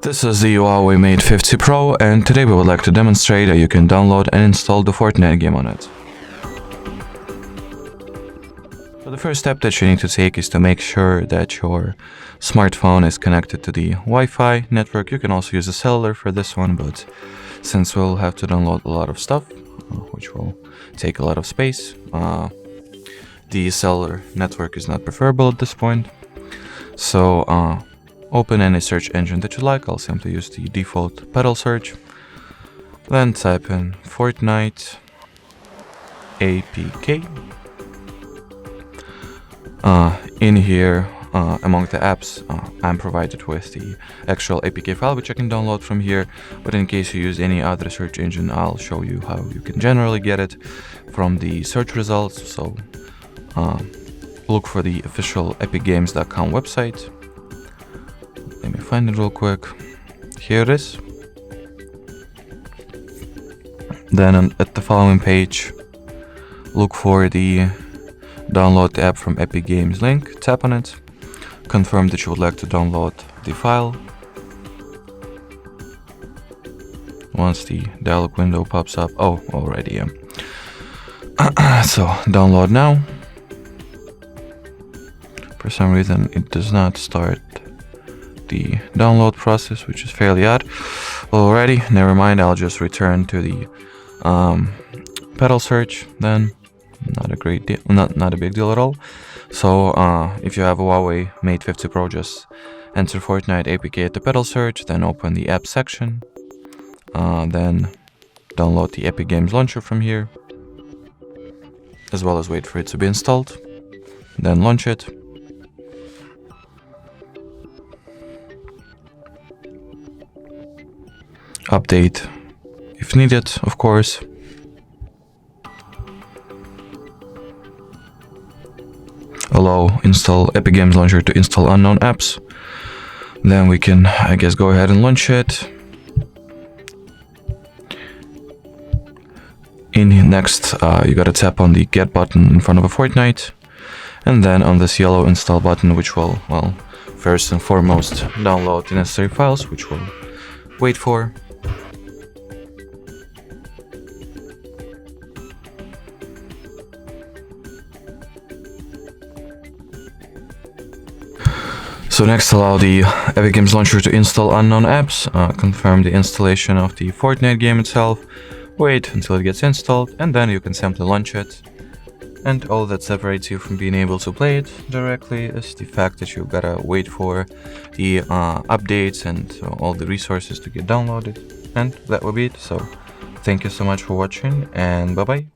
This is the HUAWEI Mate 50 Pro, and today we would like to demonstrate how you can download and install the Fortnite game on it. So the first step that you need to take is to make sure that your smartphone is connected to the Wi-Fi network. You can also use a cellular for this one, but since we'll have to download a lot of stuff, which will take a lot of space, the cellular network is not preferable at this point. So open any search engine that you like. I'll simply use the default pedal search. Then type in Fortnite APK. In here, among the apps, I'm provided with the actual APK file, which I can download from here. But in case you use any other search engine, I'll show you how you can generally get it from the search results. So look for the official epicgames.com website. Let me find it real quick. Here it is. Then at the following page, look for the download the app from Epic Games link. Tap on it. Confirm that you would like to download the file. Once the dialog window pops up, already, yeah. So download now. For some reason it does not start the download process, which is fairly odd. Alrighty, never mind, I'll just return to the pedal search then. Not a great deal, not a big deal at all. So if you have a HUAWEI Mate 50 Pro, just enter Fortnite APK at the pedal search, then open the app section, then download the Epic Games launcher from here, as well as wait for it to be installed, then launch it. Update if needed, of course. Allow install Epic Games Launcher to install unknown apps. Then we can, I guess, go ahead and launch it. Next, you gotta tap on the get button in front of a Fortnite, and then on this yellow install button, which will, well, first and foremost, download the necessary files, which we'll wait for. So next, allow the Epic Games Launcher to install unknown apps, confirm the installation of the Fortnite game itself, wait until it gets installed, and then you can simply launch it. And all that separates you from being able to play it directly is the fact that you gotta wait for the updates and all the resources to get downloaded. And that will be it. So thank you so much for watching, and bye bye.